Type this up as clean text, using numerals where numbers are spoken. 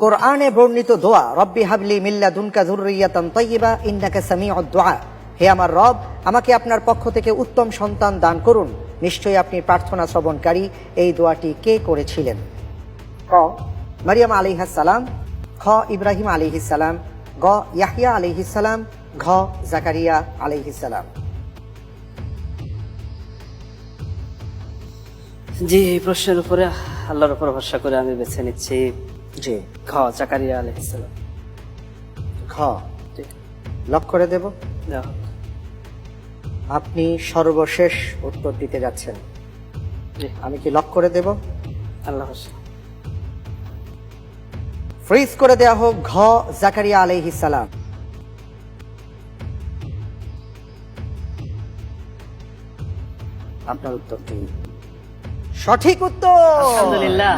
কোরআনে বর্ণিত দোয়া, রব্বি হাবলি মিন লাদুনকা যুররিয়াতান তাইয়্যিবা ইন্নাকা সামিউদ দুআ, হে আমার রব, আমাকে আপনার পক্ষ থেকে উত্তম সন্তান দান করুন, নিশ্চয়ই আপনি প্রার্থনা শ্রবণকারী। এই দোয়াটি কে করেছিলেন? ক মারিয়াম আলাইহিস সালাম, খ ইব্রাহিম আলাইহিস সালাম, গ ইয়াহইয়া আলাইহিস সালাম, ঘ জাকারিয়া আলাইহিস সালাম। জি, এই প্রশ্নের উপরে আল্লাহর উপর ভরসা করে আমি বেছে নিচ্ছি জি, ঘ জাকারিয়া আলাইহিস সালাম। ঘ লক করে দেব। দেওয়া হোক। আপনি সর্বশেষ উত্তর দিতে যাচ্ছেন, জি, আমি কি লক করে দেব? আল্লাহ ভরসা। ফ্রিজ করে দেয়া হোক ঘ জাকারিয়া আলাইহিস সালাম। আপনার উত্তরটি সঠিক উত্তর। আলহামদুলিল্লাহ।